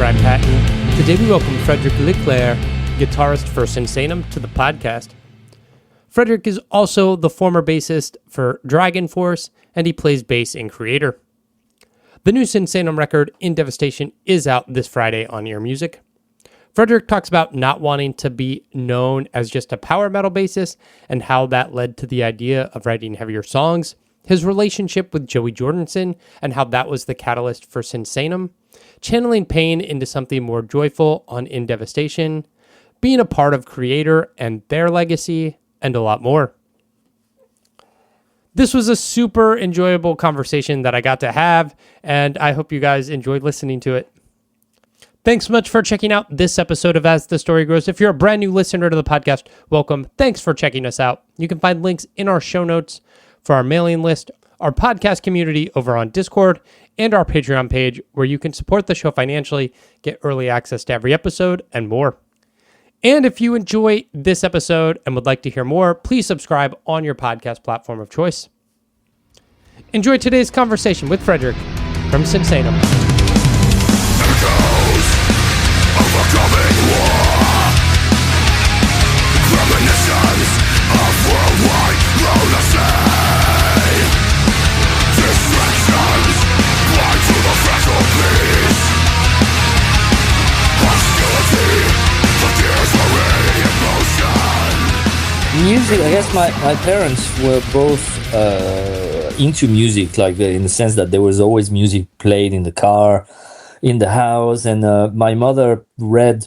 Brian Patton. Today we welcome Frédéric Leclercq, guitarist for Sinsaenum, to the podcast. Frederic is also the former bassist for Dragon Force, and he plays bass in Kreator. The new Sinsaenum record, In Devastation, is out this Friday on earMUSIC. Frederic talks about not wanting to be known as just a power metal bassist and how that led to the idea of writing heavier songs, his relationship with Joey Jordinson and how that was the catalyst for Sinsaenum, channeling pain into something more joyful on In Devastation, being a part of Kreator and their legacy, and a lot more. This was a super enjoyable conversation that I got to have, and I hope you guys enjoyed listening to it. Thanks so much for checking out this episode of As the Story Grows. If you're a brand new listener to the podcast, welcome. Thanks for checking us out. You can find links in our show notes for our mailing list, our podcast community over on Discord, and our Patreon page where you can support the show financially, get early access to every episode, and more. And if you enjoy this episode and would like to hear more, please subscribe on your podcast platform of choice. Enjoy today's conversation with Frederic from Sinsaenum. Echoes of a coming war, premonitions of worldwide lunacy, distractions blind to the fragile peace, hostility, the tears for emotion. Music, I guess my parents were both into music, like in the sense that there was always music played in the car, in the house, and my mother read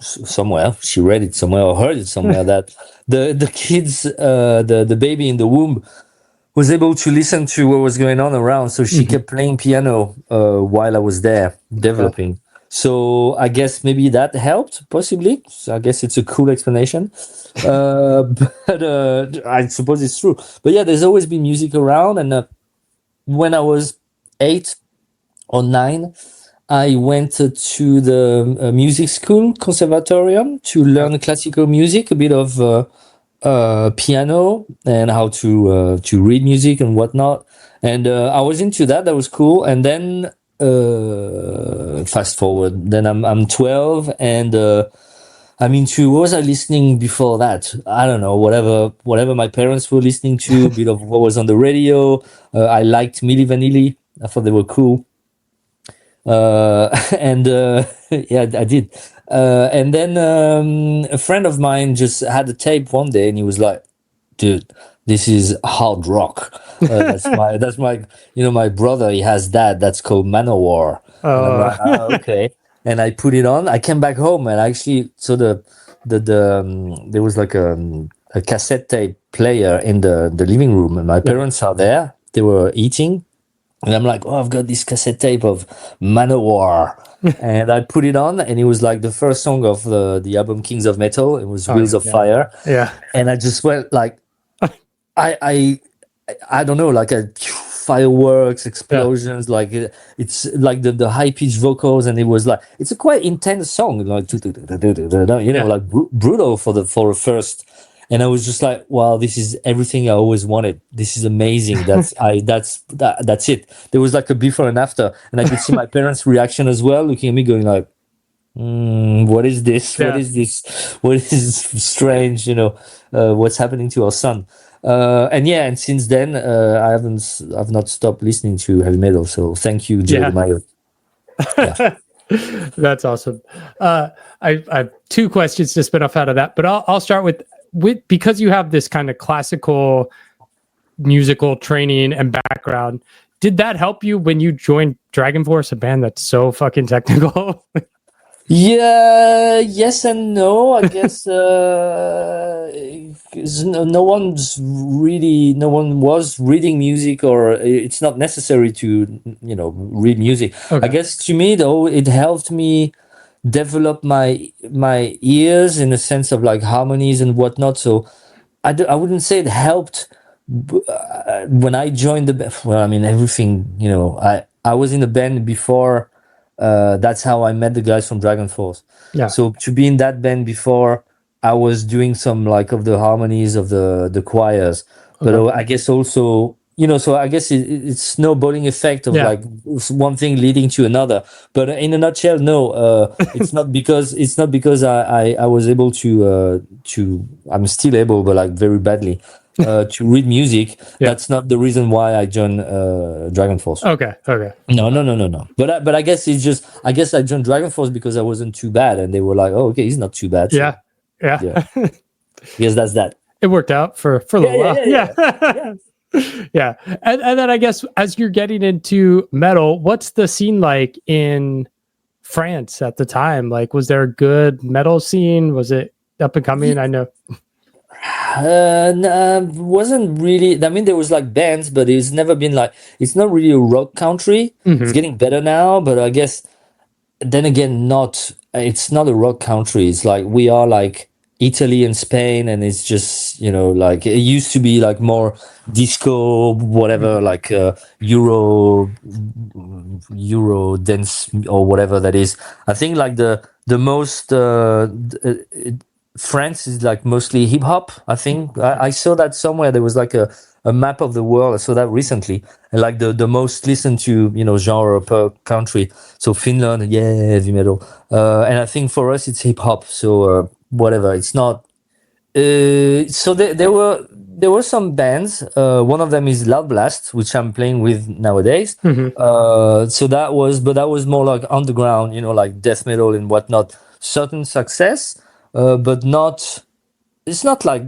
somewhere, she read it somewhere or heard it somewhere that the kids, the baby in the womb was able to listen to what was going on around, so she kept playing piano while I was there developing. So I guess maybe that helped, possibly. So I guess it's a cool explanation. But I suppose it's true. But yeah, there's always been music around. And when I was 8 or 9, I went to the music school, conservatorium, to learn classical music, a bit of piano, and how to read music and whatnot. And I was into that. That was cool. And then fast forward, then I'm 12, and I'm into, what was I listening before that? I don't know, whatever my parents were listening to, a bit of what was on the radio. I liked Milli Vanilli. I thought they were cool. And yeah, I did. And then a friend of mine just had a tape one day, and he was like, dude, this is hard rock. That's my, my brother, he has that's called Manowar. And I'm like, okay. And I put it on. I came back home, and actually, so there was like a cassette tape player in the living room, and my parents are there. They were eating, and I'm like, oh, I've got this cassette tape of Manowar. And I put it on, and it was like the first song of the album Kings of Metal. It was Wheels of Fire. Yeah. And I just went like, I don't know, like a fireworks, explosions, like it's like the high pitched vocals, and it was like, it's a quite intense song, like like brutal for the first. And I was just like, wow, this is everything I always wanted. This is amazing. That's it. There was like a before and after, and I could see my parents' reaction as well, looking at me, going like, what is this? Yeah. What is this? What is strange? What's happening to our son? And since then, I've not stopped listening to heavy metal. So thank you, Joey. Yeah. That's awesome. I have two questions to spin off out of that, but I'll start with because you have this kind of classical musical training and background. Did that help you when you joined Dragon Force, a band that's so fucking technical? Yeah, yes and no. I guess no one was reading music, or it's not necessary to read music. Okay. I guess to me though, it helped me develop my ears in a sense of like harmonies and whatnot. So I wouldn't say it helped when I joined the band. Well, I mean everything. I was in the band before. That's how I met the guys from Dragon Force. Yeah. So to be in that band before, I was doing some like of the harmonies of the choirs, but I guess also so I guess it's snowballing effect of Yeah. like one thing leading to another. But in a nutshell, no, it's not because I was able to I'm still able, but like very badly, to read music. Yeah. That's not the reason why I joined Dragon Force. Okay. Okay. No. But I guess I guess I joined Dragon Force because I wasn't too bad, and they were like, oh, okay, he's not too bad. So, Yeah. Yeah. yeah. Yes, that's that. It worked out for a little while. Yeah. Yeah. And then I guess as you're getting into metal, what's the scene like in France at the time? Like, was there a good metal scene? Was it up and coming? I know. No, wasn't really. I mean, there was like bands, but it's never been like. It's not really a rock country. It's getting better now, but I guess then again, not. It's not a rock country. It's like we are like Italy and Spain, and it's just like it used to be like more disco, whatever, like Euro dance or whatever that is. I think like the most. France is like mostly hip hop. I think I saw that somewhere. There was like a map of the world. I saw that recently, and like the most listened to genre per country. So Finland, yeah, heavy metal, and I think for us it's hip hop. So whatever, it's not. So there were some bands. One of them is Loud Blast, which I'm playing with nowadays. So that was more like underground, like death metal and whatnot. Certain success. But not. It's not like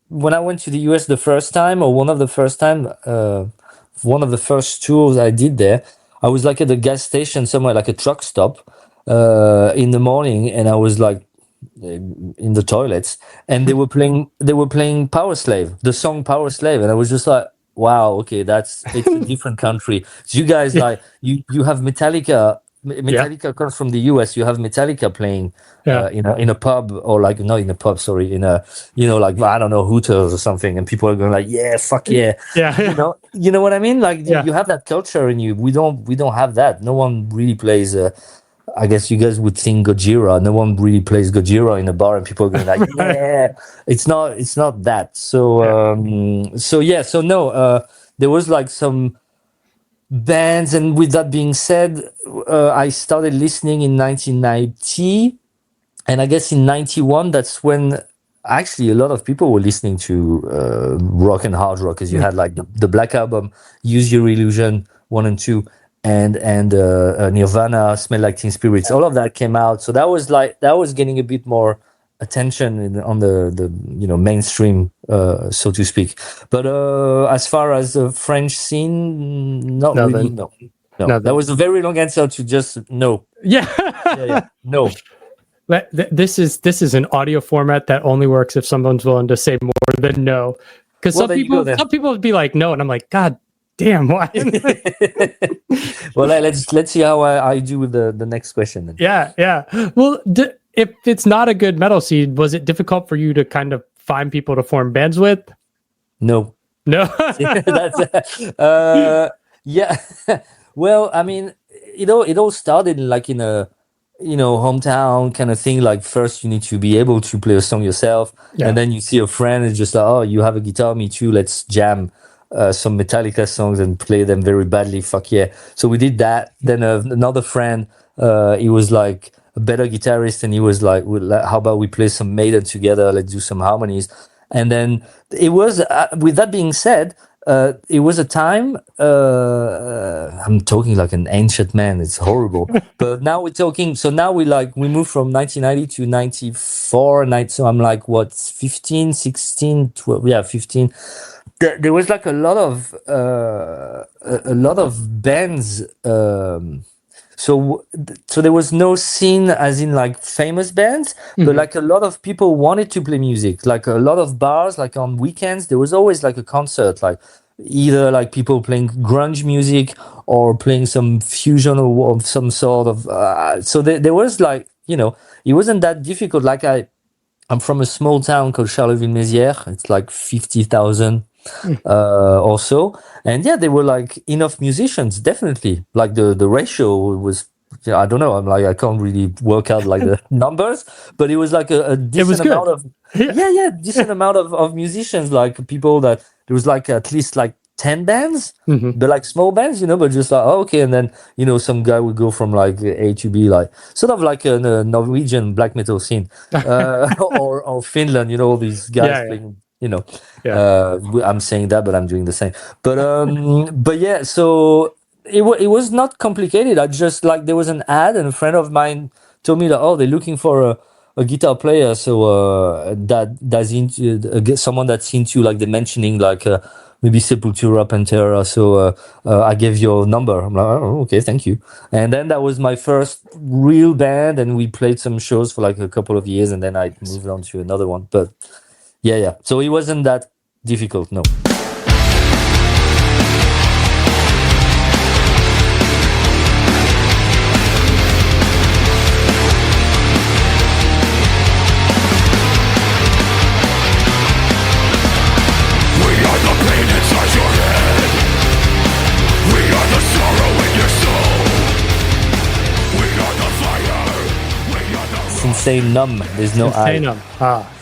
when I went to the US the first time, or one of the first tours I did there. I was like at a gas station somewhere, like a truck stop, in the morning, and I was like in the toilets, and they were playing Power Slave, the song Power Slave, and I was just like, wow, okay, it's a different country. So you guys like you have Metallica. Metallica comes from the US. You have Metallica playing, in a pub, or like not in a pub, sorry, in a like I don't know, Hooters or something, and people are going like, yeah, fuck yeah, you know what I mean? Like you have that culture in you. We don't have that. No one really plays. I guess you guys would think Gojira. No one really plays Gojira in a bar, and people are going like, yeah, it's not that. So no, there was like some bands, and with that being said, I started listening in 1990, and I guess in 91 that's when actually a lot of people were listening to rock and hard rock, because you had like the Black Album, Use Your Illusion 1 and 2, and Nirvana, Smell Like Teen Spirits. All of that came out, so that was getting a bit more attention on the mainstream, so to speak. But as far as the French scene, not really. No. That was a very long answer to just no. Yeah. No. But this is an audio format that only works if someone's willing to say more than no. Because some people would be like no, and I'm like, God damn, why? Well, let's see how I do with the next question then. Yeah. Well, if it's not a good metal scene, was it difficult for you to kind of find people to form bands with? No. That's yeah. Well, I mean, it all started like in a hometown kind of thing. Like first you need to be able to play a song yourself, and then you see a friend and just like, oh, you have a guitar, me too, let's jam some Metallica songs and play them very badly. Fuck yeah. So we did that. Then another friend, he was like a better guitarist, and he was like, how about we play some Maiden together, let's do some harmonies. And then it was with that being said, it was a time, I'm talking like an ancient man, it's horrible. But now we're talking, so now we moved from 1990 to 94, so I'm like, what, 15, 16, 12, 15. There was like a lot of bands, so there was no scene as in like famous bands, but like a lot of people wanted to play music. Like a lot of bars, like on weekends, there was always like a concert, like either like people playing grunge music or playing some fusion of some sort of. So there was like, it wasn't that difficult. Like I'm from a small town called Charleville-Mézières. It's like 50,000 or so, and there were like enough musicians, definitely. Like the ratio was, I don't know, I'm like, I can't really work out like the numbers, but it was like a decent amount of decent amount of musicians, like people that there was like at least like 10 bands, Mm-hmm. but like small bands, but just like, oh, okay. And then, some guy would go from like A to B, like sort of like a Norwegian black metal scene, or Finland, all these guys Yeah, playing, I'm saying that, but I'm doing the same. But yeah, so it was not complicated. I just like, there was an ad and a friend of mine told me that, oh, they're looking for a guitar player. So, that's into someone that's into like the mentioning, like, maybe Sepultura, Pantera. So I gave your number. I'm like, oh, okay, thank you. And then that was my first real band, and we played some shows for like a couple of years, and then I moved on to another one. But yeah. So it wasn't that difficult, no. Sinsaenum. There's no Sinsaenum.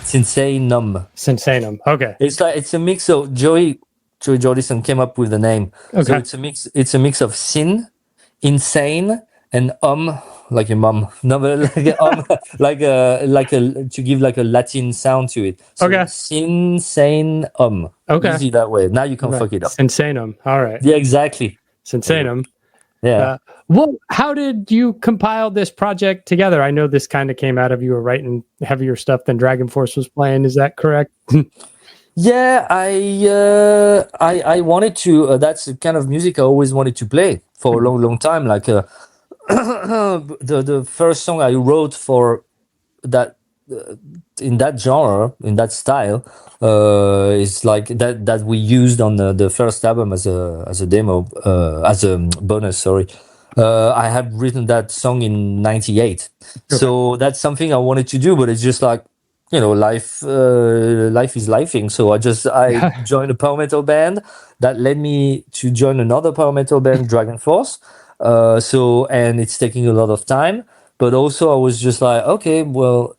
Sinsaenum. Sinsaenum. Okay. It's a mix of Joey Jordinson came up with the name. Okay. So it's a mix of sin, insane, and like your mom. No, but like to give like a Latin sound to it. So Okay. Sinsane. Okay. Easy that way. Now you can fuck it up. Sinsaenum. All right. Yeah, exactly. Sinsaenum. Yeah. Well, how did you compile this project together? I know this kind of came out of you were writing heavier stuff than Dragon Force was playing. Is that correct? Yeah, I wanted to. That's the kind of music I always wanted to play for a long time. Like the first song I wrote for that in that genre, in that style, is like that we used on the first album as a demo, as a bonus. Sorry. I had written that song in '98, so that's something I wanted to do, but it's just like, life is lifing. So I joined a power metal band that led me to join another power metal band, Dragon Force. And it's taking a lot of time, but also I was just like, okay, well,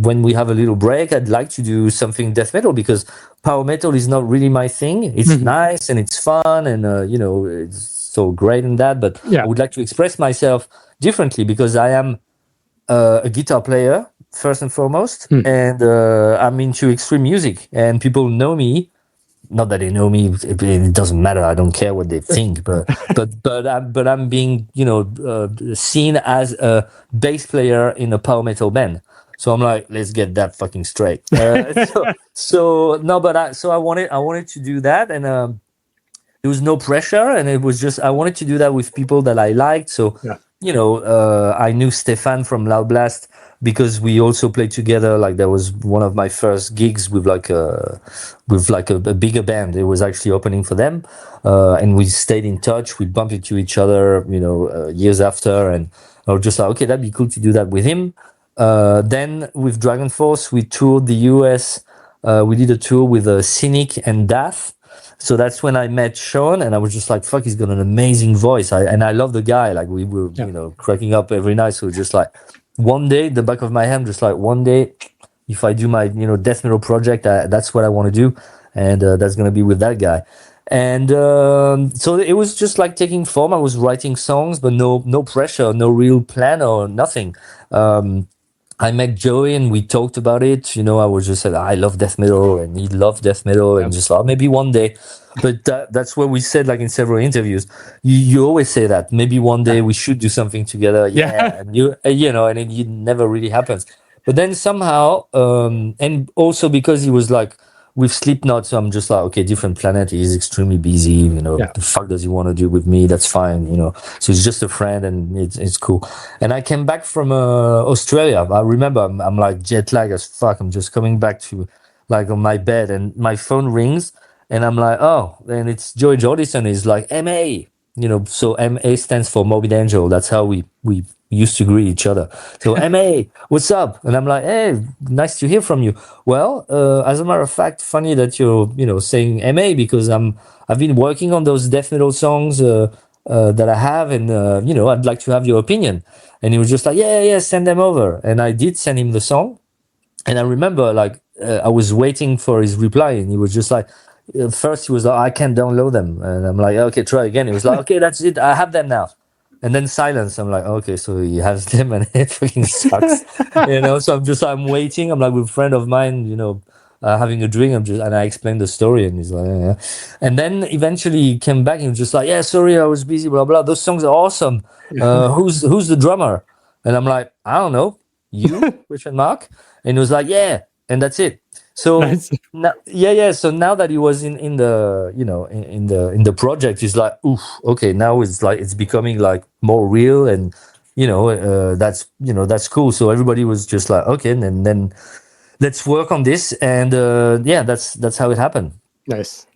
when we have a little break, I'd like to do something death metal, because power metal is not really my thing. It's nice and it's fun, and it's so great in that, but I would like to express myself differently, because I am a guitar player first and foremost, and I'm into extreme music, and people know me. Not that they know me; it doesn't matter. I don't care what they think, but I'm being seen as a bass player in a power metal band. So I'm like, let's get that fucking straight. So I wanted to do that, and there was no pressure, and it was just I wanted to do that with people that I liked. So I knew Stefan from Loud Blast, because we also played together. Like, that was one of my first gigs with a bigger band. It was actually opening for them, and we stayed in touch. We bumped into each other, years after, and I was just like, okay, that'd be cool to do that with him. Then with Dragon Force, we toured the US. We did a tour with Cynic and Dath. So that's when I met Sean, and I was just like, fuck, he's got an amazing voice. I love the guy. Like, we were, cracking up every night. So just like, one day, the back of my hand, just like, one day, if I do my, death metal project, that's what I want to do. And that's going to be with that guy. And so it was just like taking form. I was writing songs, but no pressure, no real plan or nothing. I met Joey and we talked about it. I was just said, I love death metal, and he loved death metal, and just like, maybe one day. But that's what we said, like in several interviews. You always say that maybe one day we should do something together. Yeah. And and it never really happens. But then somehow, and also because he was like, with Slipknot, so I'm just like, okay, different planet. He's extremely busy. The fuck does he want to do with me? That's fine. So he's just a friend, and it's cool. And I came back from Australia. I remember I'm like jet lag as fuck. I'm just coming back to like on my bed, and my phone rings, and I'm like, oh, and it's Joey Jordinson. He's like, MA. So MA stands for Morbid Angel. That's how we used to greet each other. So MA, what's up? And I'm like, hey, nice to hear from you. Well, as a matter of fact, funny that you're saying MA, because I've been working on those death metal songs that I have, and I'd like to have your opinion. And he was just like, yeah, send them over. And I did send him the song, and I remember like I was waiting for his reply, and he was just like, at first he was like, I can't download them, and I'm like, okay, try again. He was like, okay, that's it, I have them now. And then silence. I'm like, okay, so he has them, and it fucking sucks, So I'm waiting. I'm like with a friend of mine, having a drink. And I explained the story, and he's like, yeah. And then eventually he came back and he was just like, yeah, sorry, I was busy, blah blah. Those songs are awesome. Who's the drummer? And I'm like, I don't know, you, question mark. And he was like, yeah, and that's it. So Nice. yeah. So now that he was in the in the project, he's like, oof, okay. Now it's becoming like more real, and that's cool. So everybody was just like, okay, and then let's work on this, and that's how it happened. Nice.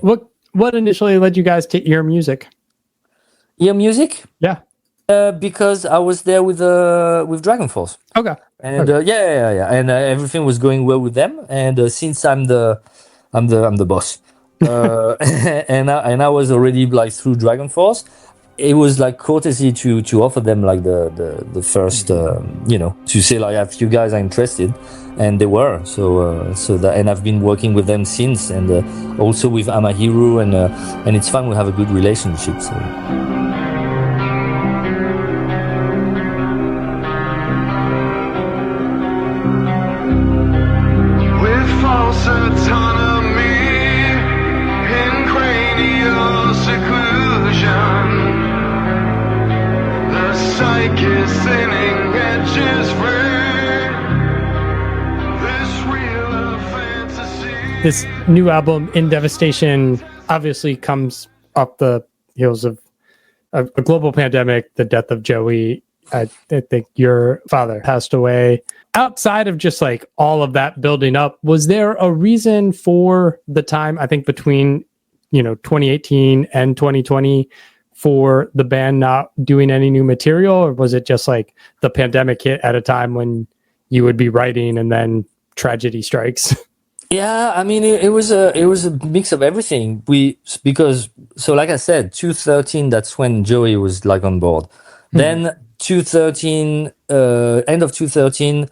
What initially led you guys to earMUSIC? earMUSIC, Yeah. because I was there with Dragon Force. Okay. And and everything was going well with them. And since I'm the boss, and I was already like through Dragon Force, it was like courtesy to offer them like the first to say like if you guys are interested, and they were. And I've been working with them since, and also with Amahiru, and it's fun. We have a good relationship. So. Autonomy in cranial seclusion. The psyche is thinning edges free. This real of fantasy. This new album, In Devastation, obviously comes off the heels of a global pandemic, the death of Joey. I think your father passed away. Outside of just like all of that building up, was there a reason for the time, I think between 2018 and 2020, for the band not doing any new material? Or was it just like the pandemic hit at a time when you would be writing and then tragedy strikes? Yeah, I mean, it was a mix of everything. Because like I said, 2013, that's when Joey was like on board. Then 2013, end of 2013,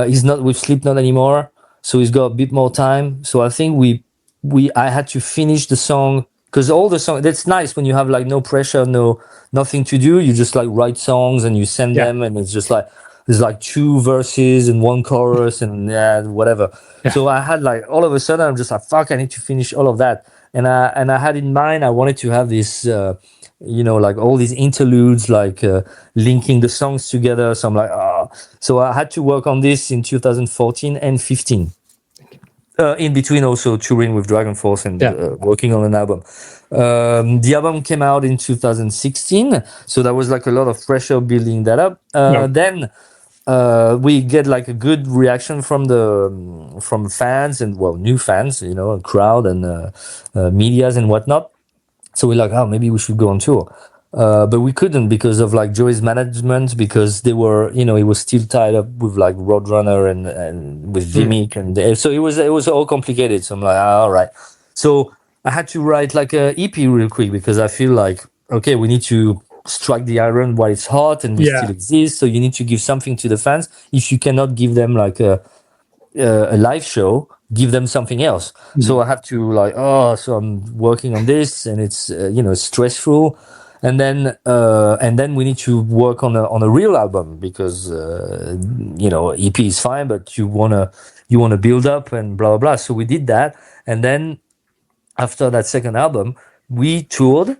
he's not with Slipknot anymore, so he's got a bit more time. So I think I had to finish the song, because all the song, that's nice when you have like no pressure, nothing to do. You just like write songs and you send them, and it's just like there's like 2 verses and 1 chorus and whatever. Yeah. So I had like all of a sudden I'm just like, fuck, I need to finish all of that, and I had in mind I wanted to have this. Like all these interludes, like linking the songs together. So I'm like, so I had to work on this in 2014 and 15. In between, also touring with Dragon Force and working on an album. The album came out in 2016, so that was like a lot of pressure building that up. Then we get like a good reaction from fans and new fans, a crowd and medias and whatnot. So we're like, maybe we should go on tour. But we couldn't because of like Joey's management, because they were, he was still tied up with like Roadrunner and with Vimic. And so it was all complicated. So I'm like, all right. So I had to write like a EP real quick, because I feel like, okay, we need to strike the iron while it's hot and we still exist. So you need to give something to the fans. If you cannot give them like a live show, give them something else. So I have to like, so I'm working on this, and it's stressful, and then we need to work on a real album, because EP is fine, but you wanna build up and blah blah blah. So we did that, and then after that second album, we toured.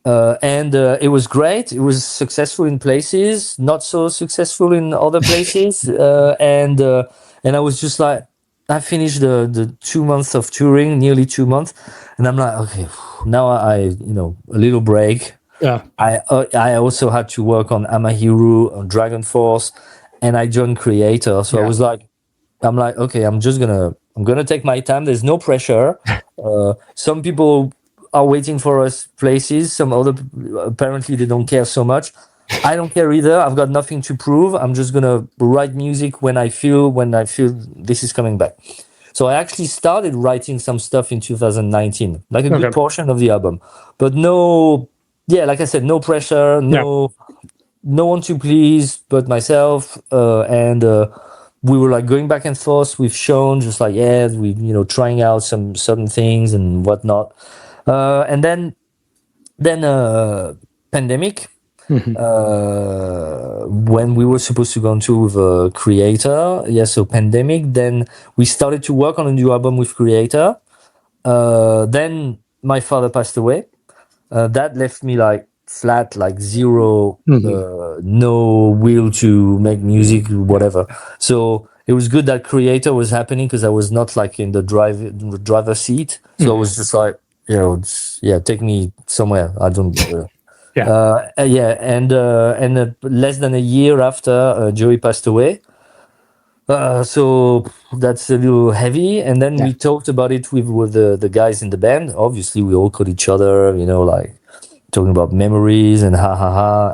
And it was great. It was successful in places, not so successful in other places. And I was just like, I finished the 2 months of touring, nearly 2 months, and I'm like, okay, now I a little break. Yeah. I also had to work on Amahiru, on Dragon Force, and I joined Kreator. So I was like, I'm like, okay, I'm gonna take my time. There's no pressure. Some people are waiting for us places. Some other, apparently they don't care so much. I don't care either. I've got nothing to prove. I'm just gonna write music when I feel this is coming back. So I actually started writing some stuff in 2019, like a good portion of the album, but like I said, no pressure, no one to please but myself, and we were like going back and forth with Sean, just like, yeah, we, you know, trying out some certain things and whatnot. And then pandemic, when we were supposed to go on tour with Kreator. Yeah, so pandemic, then we started to work on a new album with Kreator. Then my father passed away. That left me like flat, like zero, no will to make music, whatever. So it was good that Kreator was happening because I was not like in the driver seat. So I was just like, you know, yeah, take me somewhere. I don't. Yeah, and less than a year after Joey passed away. So that's a little heavy. And then we talked about it with the guys in the band. Obviously, we all called each other, you know, like talking about memories and ha ha ha.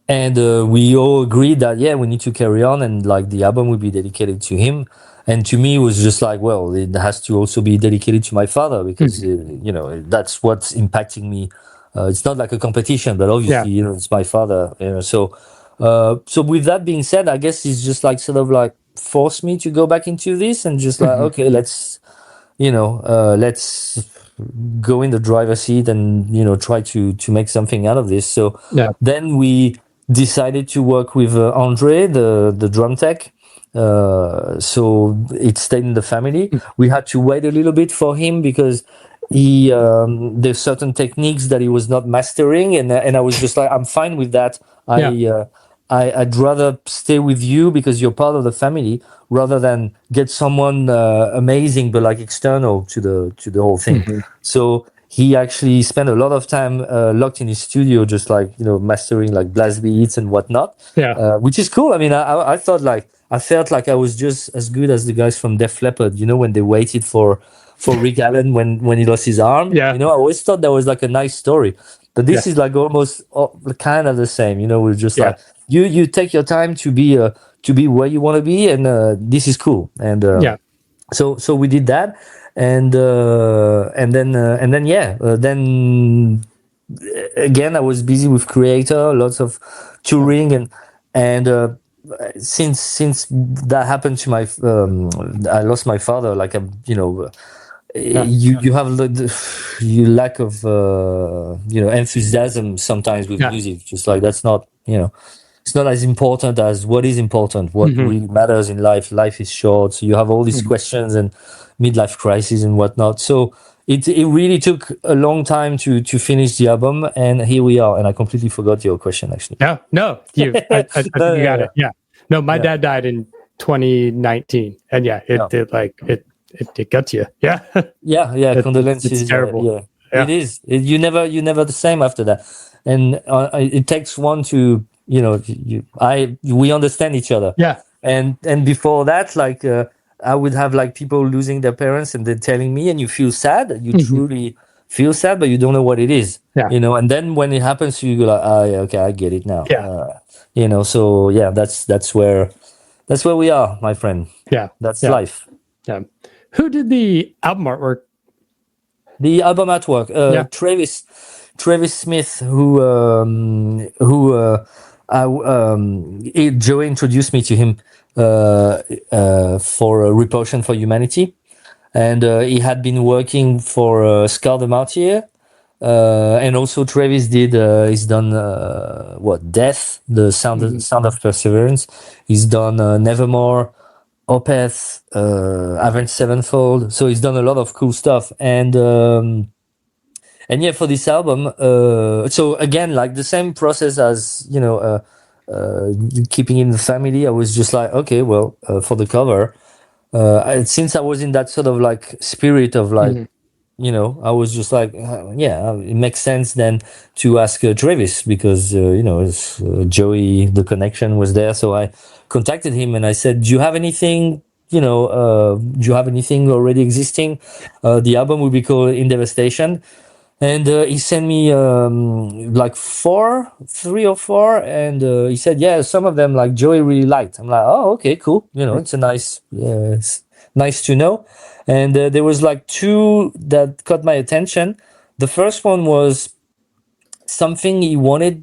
And we all agreed that, yeah, we need to carry on and like the album would be dedicated to him. And to me, it was just like, well, it has to also be dedicated to my father because, you know, that's what's impacting me. It's not like a competition, but obviously, you know, it's my father. You know, so with that being said, I guess it's just like sort of like forced me to go back into this and just like, okay, let's go in the driver's seat and, you know, try to make something out of this. So then we decided to work with Andre, the drum tech. So it stayed in the family. We had to wait a little bit for him because there's certain techniques that he was not mastering, and I was just like, I'm fine with that. I'd rather stay with you because you're part of the family rather than get someone amazing but like external to the whole thing. So he actually spent a lot of time locked in his studio, just like, you know, mastering like blast beats and whatnot. Which is cool. I mean, I thought like I felt like I was just as good as the guys from Def Leppard. You know, when they waited for Rick Allen when he lost his arm. You know, I always thought that was like a nice story. But this is like almost kind of the same. You know, we're just like you take your time to be where you want to be, and this is cool. And so we did that, and then again I was busy with Kreator, lots of touring, and since that happened to my I lost my father. Like you know. You have you lack of enthusiasm sometimes with music, just like that's not, you know, it's not as important as what is important, what really matters in life. Life is short, so you have all these questions and midlife crisis and whatnot. So it really took a long time to finish the album, and here we are. And I completely forgot your question actually. I think you got it. No, my dad died in 2019, and it gets you. Condolences. It's terrible. It is. You never the same after that, and it takes one to, you know, we understand each other. And before that, like I would have like people losing their parents and they're telling me, and you feel sad. You truly feel sad, but you don't know what it is. You know, and then when it happens to you, you go like, okay, I get it now. You know, so that's where we are, my friend. That's life. Who did the album artwork? The album artwork, Travis Smith, who Joey introduced me to him for Repulsion for Humanity, and he had been working for Scar de Martyr, and also Travis he's done Death, the Sound of Perseverance. He's done Nevermore, Opeth, Avenged Sevenfold. So he's done a lot of cool stuff. And for this album, so again, like the same process as, you know, keeping in the family, I was just like, okay, well, for the cover, since I was in that sort of like spirit of like, you know, I was just like, it makes sense then to ask Travis because, you know, Joey, the connection was there. So I contacted him and I said, do you have anything, you know, do you have anything already existing? The album will be called In Devastation. And he sent me like 3 or 4, and he said, yeah, some of them like Joey really liked. I'm like, oh, okay, cool. You know, it's a it's nice to know. And there was like 2 that caught my attention. The first one was something he wanted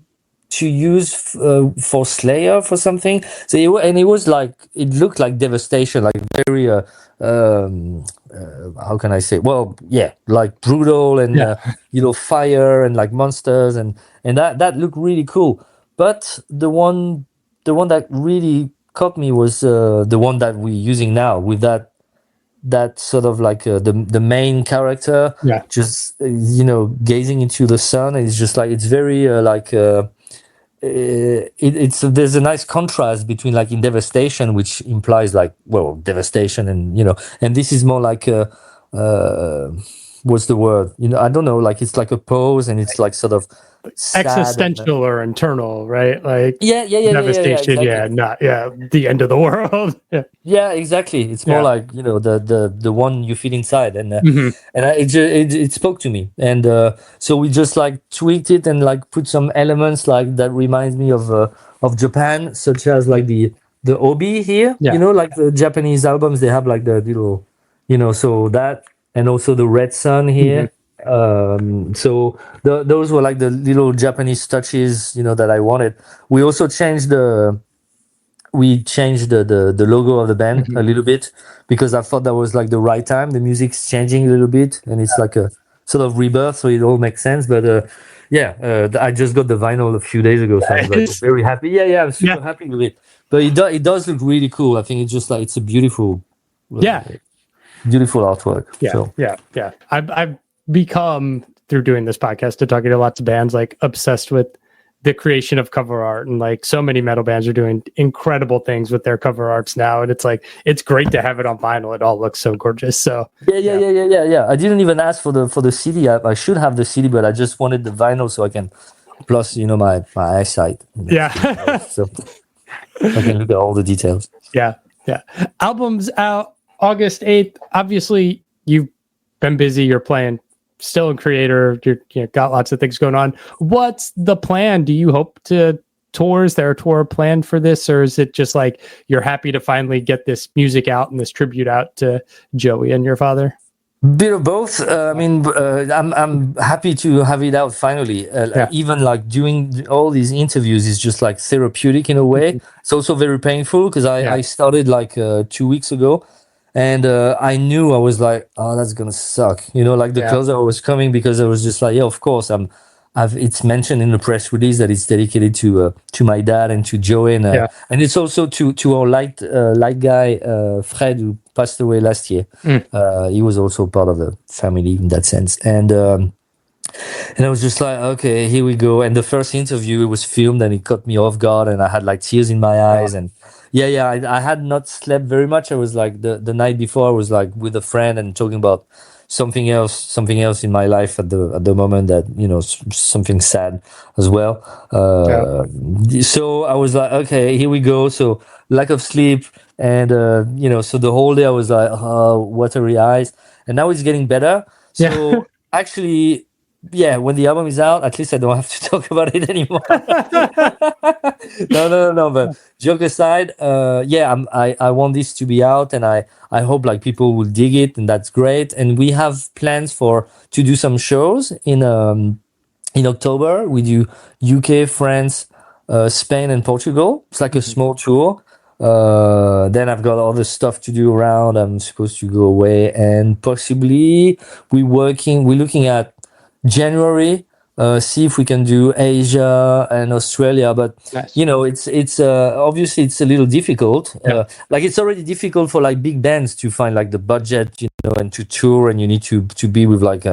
to use for Slayer for something. So it was like, it looked like Devastation, like very how can I say? Well, yeah, like brutal and fire and like monsters and that looked really cool. But the one that really caught me was the one that we're using now, with that sort of like the main character just gazing into the sun, and it's just like, it's very it's there's a nice contrast between like In Devastation, which implies like, well, devastation, and this is more like what's the word, I don't know, like it's like a pose, and it's like sort of sad existential or internal, right? Like yeah, devastation, exactly. not the end of the world. Yeah, exactly. It's more like, the one you feel inside, and Mhm. it spoke to me, and so we just like tweaked it and like put some elements like that reminds me of Japan, such as like the obi here. Like the Japanese albums, they have like the little, so that, and also the red sun here. So those were like the little Japanese touches, that I wanted. We also changed the logo of the band a little bit, because I thought that was like the right time. The music's changing a little bit, and it's like a sort of rebirth, so it all makes sense. But I just got the vinyl a few days ago, so I'm like very happy. Yeah, I'm super happy with it. But it does look really cool. I think it's just like, it's a beautiful artwork. Yeah. I've become, through doing this podcast and talking to lots of bands, like obsessed with the creation of cover art, and like so many metal bands are doing incredible things with their cover arts now, and it's like, it's great to have it on vinyl. It all looks so gorgeous. So yeah. I didn't even ask for the CD. I should have the CD, but I just wanted the vinyl so I can, plus my eyesight. So I can look at all the details. Yeah. Album's out August 8th. Obviously, you've been busy. You're playing, still in Kreator. You're got lots of things going on. What's the plan? Do you hope to tour? Is there a tour planned for this, or is it just like you're happy to finally get this music out and this tribute out to Joey and your father? Bit of both. I'm happy to have it out finally. Even like doing all these interviews is just like therapeutic in a way. It's also very painful, because I started like 2 weeks ago, and I knew, I was like, oh, that's gonna suck. Like the closer I was coming, because I was just like, yeah, of course it's mentioned in the press release that it's dedicated to my dad and to Joey, and it's also to our light guy Fred, who passed away last year. He was also part of the family in that sense, and I was just like, okay, here we go. And the first interview, it was filmed, and it caught me off guard, and I had like tears in my eyes, and I had not slept very much. I was like, the night before, I was like with a friend and talking about something else in my life at the moment, that something sad as well. So I was like, okay, here we go. So lack of sleep, and so the whole day I was like, watery eyes, and now it's getting better. So actually, when the album is out, at least I don't have to talk about it anymore. No. But joke aside, I want this to be out, and I hope like people will dig it, and that's great. And we have plans to do some shows in October. We do UK, France, Spain, and Portugal. It's like a small tour. Then I've got other stuff to do around. I'm supposed to go away, and possibly we're looking at January, see if we can do Asia and Australia, but it's obviously it's a little difficult. Like it's already difficult for like big bands to find like the budget, and to tour, and you need to be with like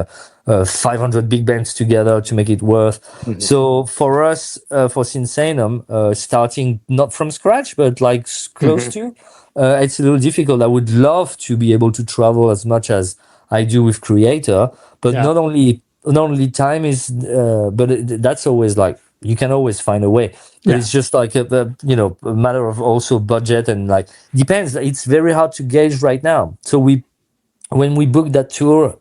500 big bands together to make it worth. So for us, for Sinsaenum, starting not from scratch, but like close to, it's a little difficult. I would love to be able to travel as much as I do with Kreator, but not only time is, but that's always like, you can always find a way. But it's just like a matter of also budget, and like depends. It's very hard to gauge right now. So when we booked that tour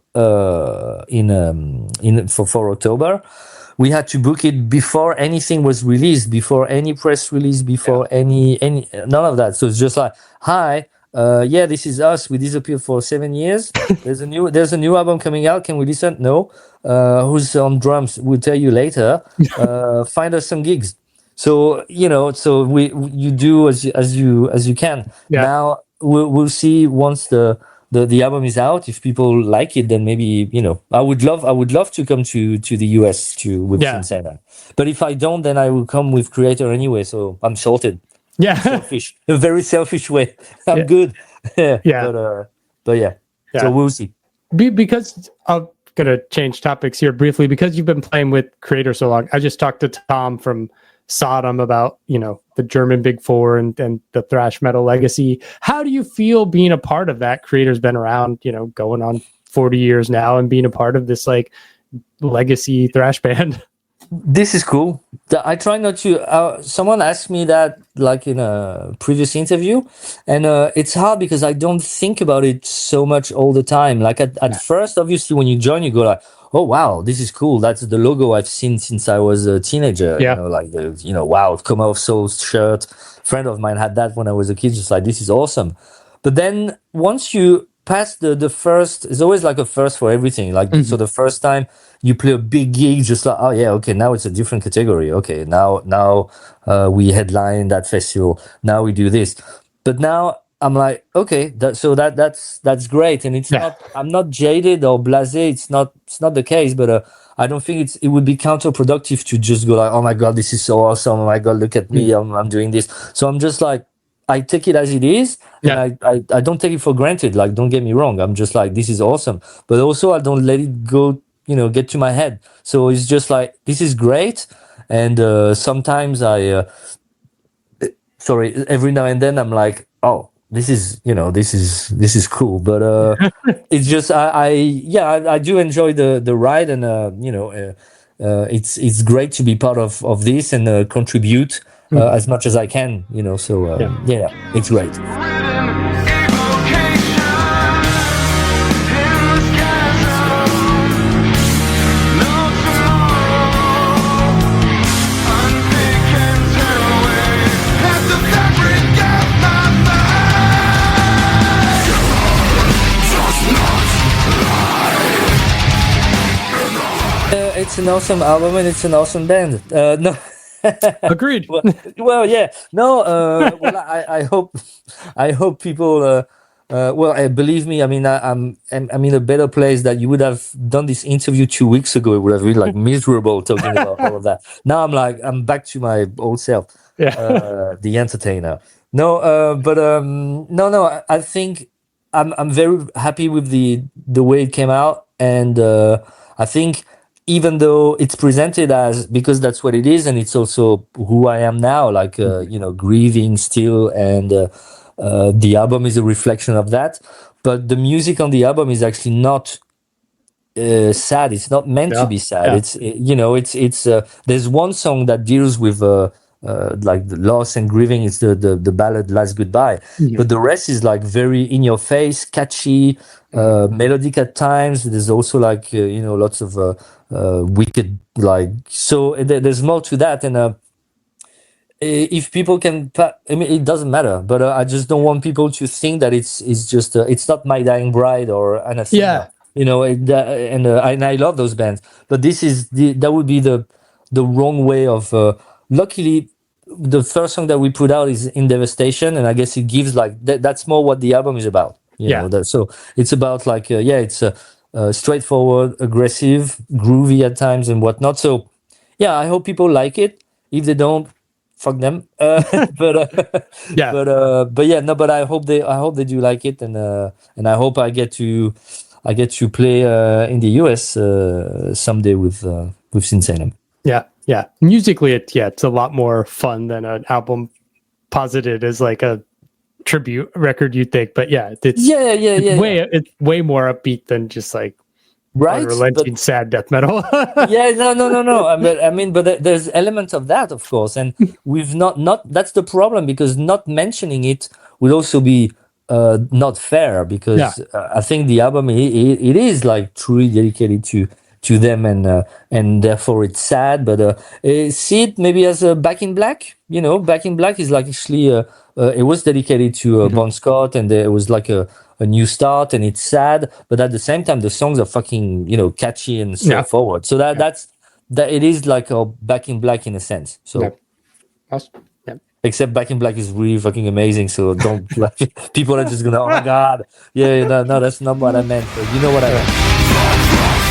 for October, we had to book it before anything was released, before any press release, before any none of that. So it's just like, hi. This is us. We disappeared for 7 years. There's a new album coming out. Can we listen? No. Who's on drums? We'll tell you later. Find us some gigs. So so you do as you can. Yeah. Now we'll see once the album is out. If people like it, then maybe I would love to come to the US to with Yeah. Sinsaenum. But if I don't, then I will come with Kreator anyway. So I'm sorted. Yeah. Selfish, a very selfish way. I'm Yeah. good. Yeah. Yeah. But yeah. Yeah. So we'll see. Because I'm gonna change topics here briefly, because you've been playing with Kreator so long. I just talked to Tom from Sodom about the German Big Four and the thrash metal legacy. How do you feel being a part of that? Kreator's been around, going on 40 years now, and being a part of this like legacy thrash band. This is cool. I try not to. Someone asked me that like in a previous interview, and it's hard because I don't think about it so much all the time. Like at first, obviously, when you join, you go like, "Oh wow, this is cool. That's the logo I've seen since I was a teenager." Yeah. Like wow, Come Off Soul shirt. Friend of mine had that when I was a kid. Just like, this is awesome. But then once you pass the first, it's always like a first for everything. Like so, the first time you play a big gig, just like, oh yeah, okay, now it's a different category. Okay, now we headline that festival. Now we do this. But now I'm like, okay, that's great, and it's not. I'm not jaded or blasé. It's not the case. But I don't think it would be counterproductive to just go like, oh my god, this is so awesome. Oh my god, look at me. I'm doing this. So I'm just like, I take it as it is, and I don't take it for granted. Like, don't get me wrong. I'm just like, this is awesome. But also, I don't let it go, get to my head. So it's just like, this is great. And sometimes every now and then I'm like, oh, this is cool. But it's just, I do enjoy the ride, and it's great to be part of this and contribute as much as I can, so it's great. It's an awesome album and it's an awesome band. No. Agreed. Well, yeah. No. Well, I hope people. Believe me. I mean, I'm in a better place. That you would have done this interview 2 weeks ago. It would have been like miserable talking about all of that. Now I'm back to my old self. Yeah. The entertainer. No. No. I think I'm very happy with the way it came out, and I think, even though it's presented as, because that's what it is, and it's also who I am now, like, grieving still, and the album is a reflection of that. But the music on the album is actually not sad. It's not meant to be sad. Yeah. It's there's one song that deals with like the loss and grieving. It's the ballad Last Goodbye. But the rest is like very in your face, catchy, melodic at times. There's also like lots of wicked, like, so there's more to that. And if people can, I mean, it doesn't matter, but I just don't want people to think that it's just it's not My Dying Bride or anything. Yeah. And I love those bands, but this is that would be the wrong way of. Luckily, the first song that we put out is In Devastation, and I guess it gives like that's more what the album is about. So it's about like it's straightforward, aggressive, groovy at times, and whatnot. So I hope people like it. If they don't, fuck them. But I hope they do like it, and I hope I get to play in the US someday with Sinsaenum. Yeah. Musically, it's a lot more fun than an album posited as like a tribute record, you think. But it's way more upbeat than just like unrelenting sad death metal. No. I mean, but there's elements of that, of course, and we've not. That's the problem, because not mentioning it would also be not fair, because I think the album it is like truly dedicated to them, and therefore it's sad. But see it maybe as a Back in Black. Back in Black is like actually it was dedicated to Bon Scott, and it was like a new start, and it's sad, but at the same time the songs are fucking catchy and straightforward. So that's it is like a Back in Black in a sense. So Awesome. Yeah. Except Back in Black is really fucking amazing. So don't like people are just gonna, oh my god, yeah, no, that's not what I meant. But you know what I meant.